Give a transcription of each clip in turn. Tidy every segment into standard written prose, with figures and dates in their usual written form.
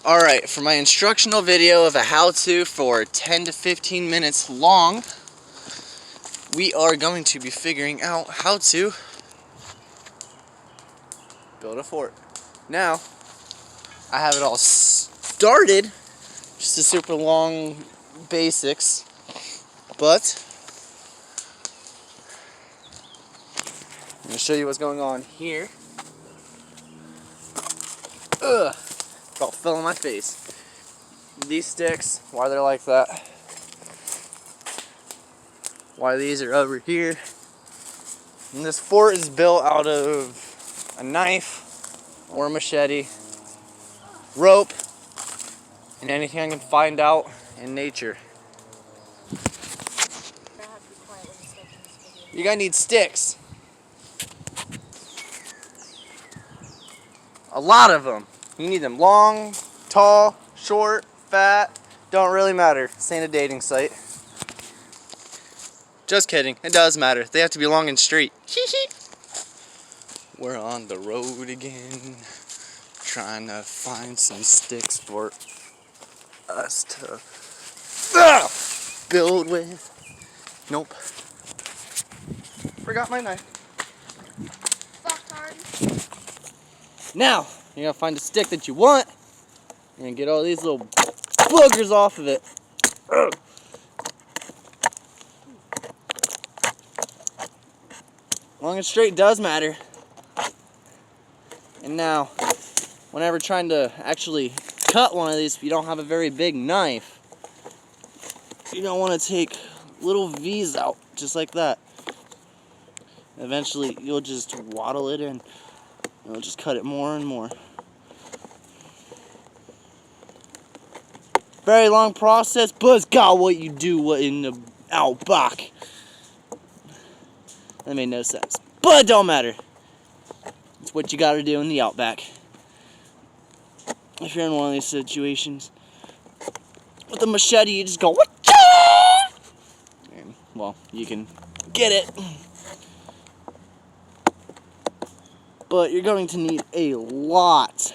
Alright, for my instructional video of a how-to for 10 to 15 minutes long, we are going to be figuring out how to build a fort. Now, I have it all started, just a super long basics, but I'm going to show you what's going on here. Ugh, about fell on my face. These sticks, why they're like that, why these are over here. And this fort is built out of a knife or a machete, rope, and anything I can find out in nature. You're gonna need sticks. A lot of them. You need them long, tall, short, fat, don't really matter. This ain't a dating site. Just kidding, it does matter. They have to be long and straight. We're on the road again, trying to find some sticks for us to build with. Nope. Forgot my knife. Now, you're gonna find a stick that you want. You're gonna get all these little boogers off of it. Long and straight does matter. And now, whenever trying to actually cut one of these, if you don't have a very big knife, you're gonna want to take little V's out, just like that. Eventually, you'll just waddle it in. You'll just cut it more and more. Very long process, but it's got what you do in the outback. That made no sense, but it don't matter. It's what you gotta do in the outback. If you're in one of these situations, with a machete, you just go, "Whatcha?" And, well, you can get it. But you're going to need a lot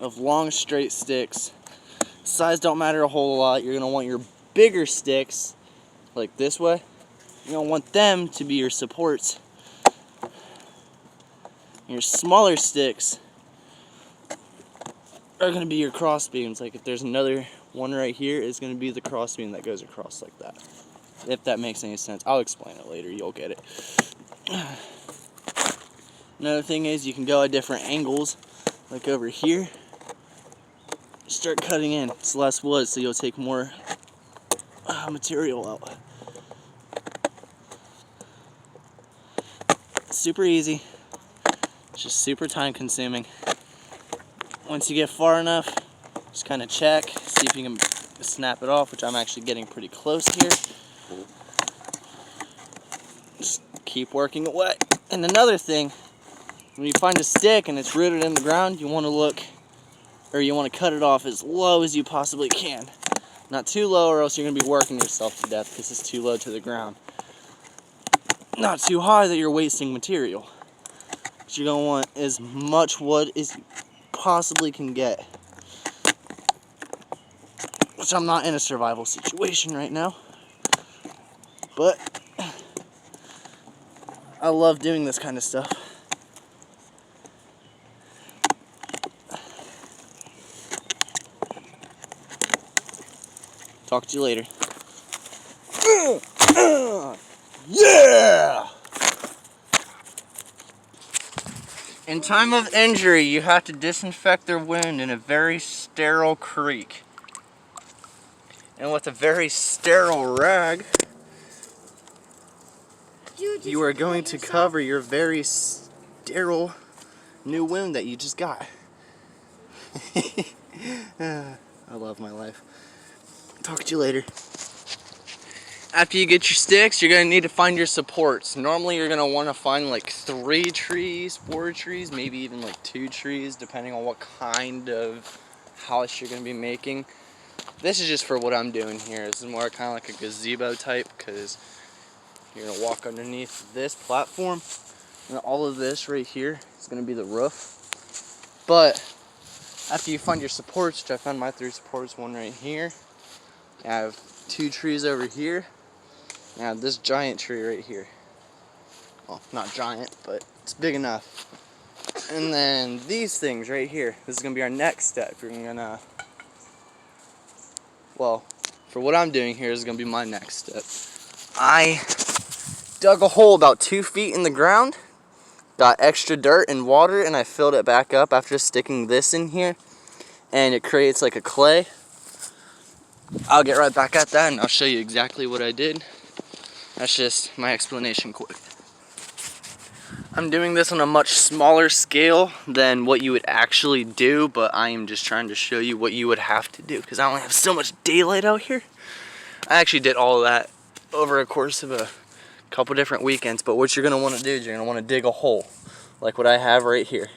of long, straight sticks. Size don't matter a whole lot. You're gonna want your bigger sticks, like this way. You're gonna want them to be your supports. Your smaller sticks are gonna be your cross beams. Like if there's another one right here, it's gonna be the cross beam that goes across like that. If that makes any sense. I'll explain it later, you'll get it. Another thing is you can go at different angles, like over here. Start cutting in. It's less wood, so you'll take more material out. Super easy. It's just super time consuming. Once you get far enough, just kind of check, see if you can snap it off, which I'm actually getting pretty close here. Just keep working away. And another thing, when you find a stick and it's rooted in the ground, you want to look, or you want to cut it off as low as you possibly can. Not too low, or else you're going to be working yourself to death because it's too low to the ground. Not too high that you're wasting material. But you're going to want as much wood as you possibly can get. Which I'm not in a survival situation right now. But I love doing this kind of stuff. Talk to you later. Yeah! In time of injury, you have to disinfect their wound in a very sterile creek. And with a very sterile rag, you are going to cover your very sterile new wound that you just got. I love my life. Talk to you later. After you get your sticks, you're going to need to find your supports. Normally you're going to want to find like 3 trees, 4 trees, maybe even like 2 trees, depending on what kind of house you're going to be making. This is just for what I'm doing here. This is more kind of like a gazebo type, because you're going to walk underneath this platform, and all of this right here is going to be the roof. But After you find your supports, which I found my 3 supports, one right here. I have 2 trees over here. I have this giant tree right here. Well, not giant, but it's big enough. And then these things right here. This is gonna be our next step. We're gonna, well, for what I'm doing here is gonna be my next step. I dug a hole about 2 feet in the ground, got extra dirt and water, and I filled it back up after sticking this in here, and it creates like a clay. I'll get right back at that and I'll show you exactly what I did. That's just my explanation quick. I'm doing this on a much smaller scale than what you would actually do, but I am just trying to show you what you would have to do because I only have so much daylight out here. I actually did all of that over a course of a couple different weekends, but what you're going to want to do is you're going to want to dig a hole like what I have right here.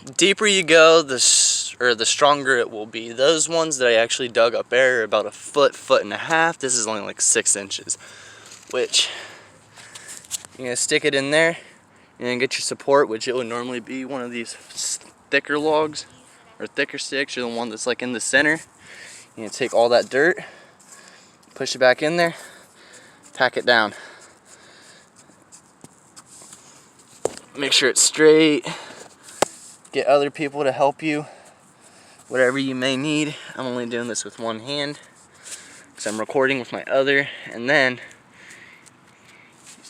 The deeper you go, the stronger it will be. Those ones that I actually dug up there are about a foot, foot and a half. This is only like 6 inches, which you're going to stick it in there and then get your support, which it would normally be one of these thicker logs or thicker sticks, or the one that's like in the center. You're going to take all that dirt, push it back in there, tack it down. Make sure it's straight. Get other people to help you, whatever you may need. I'm only doing this with one hand because I'm recording with my other. And then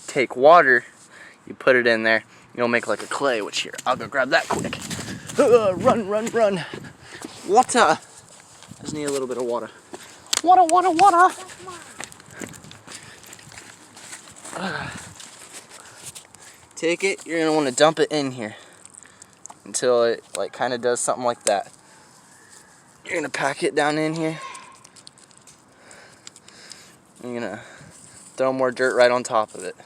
take water, you put it in there, you'll make like a clay, which here, I'll go grab that quick. Run, run, run. Water. Just need a little bit of water. Water, water, water. Take it, you're gonna want to dump it in here until it like kind of does something like that. You're gonna pack it down in here. You're gonna throw more dirt right on top of it.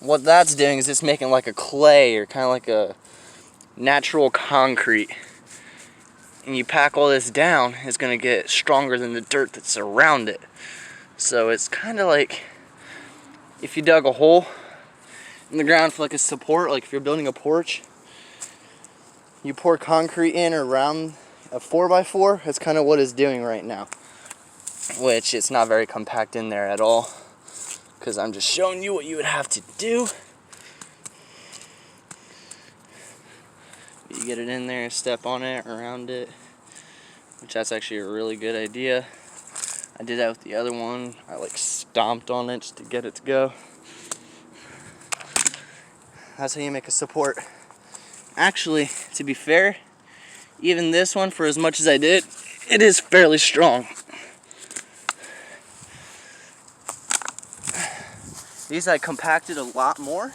What that's doing is it's making like a clay or kind of like a natural concrete. And you pack all this down, it's gonna get stronger than the dirt that's around it. So it's kind of like if you dug a hole in the ground for like a support, like if you're building a porch, you pour concrete in around a 4x4. That's kind of what it's doing right now, which it's not very compact in there at all because I'm just showing you what you would have to do. You get it in there, step on it, around it, which that's actually a really good idea. I did that with the other one. I like stomped on it just to get it to go. That's how you make a support. Actually, to be fair, even this one, for as much as I did, it is fairly strong. These I compacted a lot more,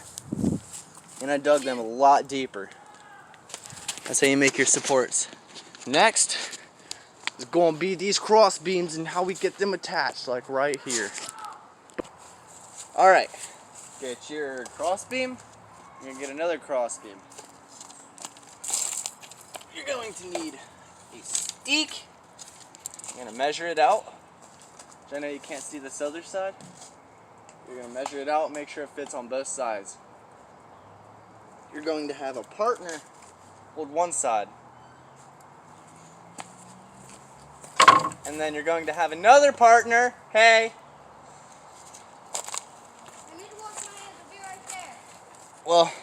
and I dug them a lot deeper. That's how you make your supports. Next is going to be these cross beams and how we get them attached, like right here. Alright, get your cross beam, you're going to get another cross beam. You're going to need a stick. You're going to measure it out, which I know you can't see this other side. You're going to measure it out, make sure it fits on both sides. You're going to have a partner hold one side. And then you're going to have another partner, hey. I need to wash my hands, I'll be right there. Well,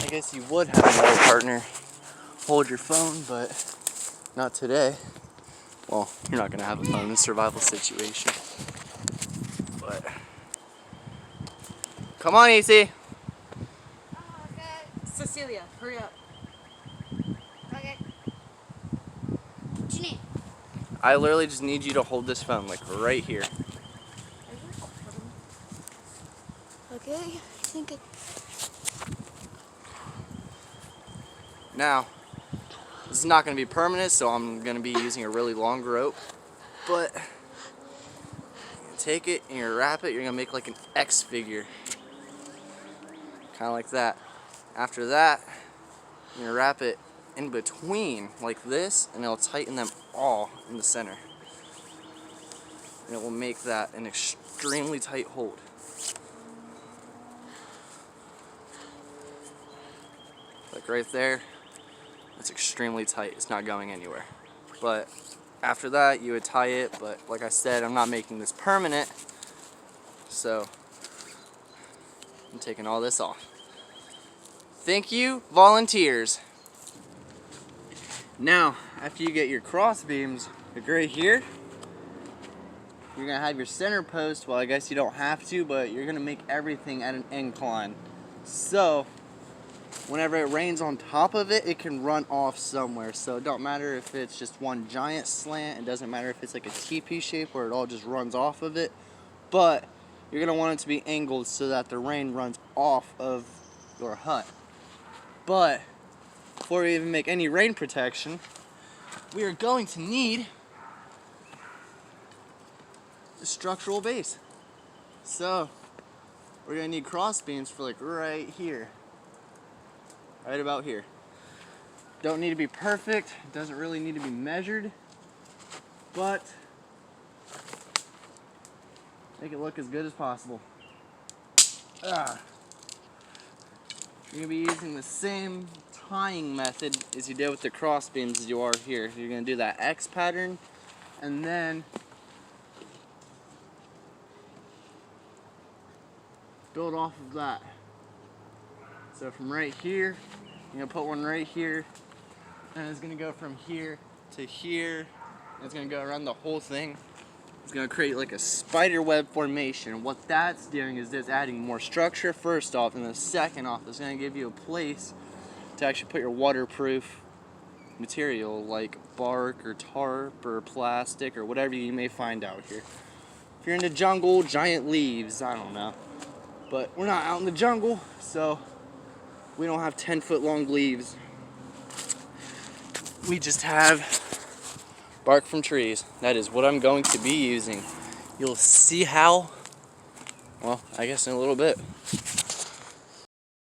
I guess you would have another partner hold your phone, but not today. Well, you're not going to have a phone in a survival situation. But come on, AC. Oh, okay. Cecilia, hurry up. Okay. What you need? I literally just need you to hold this phone, like right here. Okay, I think it... Now, this is not going to be permanent, so I'm going to be using a really long rope. But you take it and you wrap it, you're going to make like an X figure. Kind of like that. After that, you're going to wrap it in between like this, and it'll tighten them all in the center. And it will make that an extremely tight hold. Like right there. It's extremely tight. It's not going anywhere. But after that, you would tie it. But like I said, I'm not making this permanent. So I'm taking all this off. Thank you, volunteers. Now, after you get your cross beams, like right here, you're gonna have your center post. Well, I guess you don't have to, but you're gonna make everything at an incline. So, whenever it rains on top of it, it can run off somewhere. So it don't matter if it's just one giant slant. It doesn't matter if it's like a teepee shape where it all just runs off of it. But you're gonna want it to be angled so that the rain runs off of your hut. But before we even make any rain protection, we are going to need a structural base. So we're gonna need cross beams for like right here. Right about here. Don't need to be perfect. It doesn't really need to be measured, but make it look as good as possible. You're gonna be using the same tying method as you did with the cross beams as you are here. You're gonna do that X pattern, and then build off of that. So from right here, you're gonna put one right here, and it's gonna go from here to here, and it's gonna go around the whole thing. It's gonna create like a spider web formation. What that's doing is just adding more structure first off, and then second off, it's gonna give you a place to actually put your waterproof material like bark or tarp or plastic or whatever you may find out here. If you're in the jungle, giant leaves, I don't know. But we're not out in the jungle, so we don't have 10-foot long leaves. We just have bark from trees. That is what I'm going to be using. You'll see how, well, I guess in a little bit.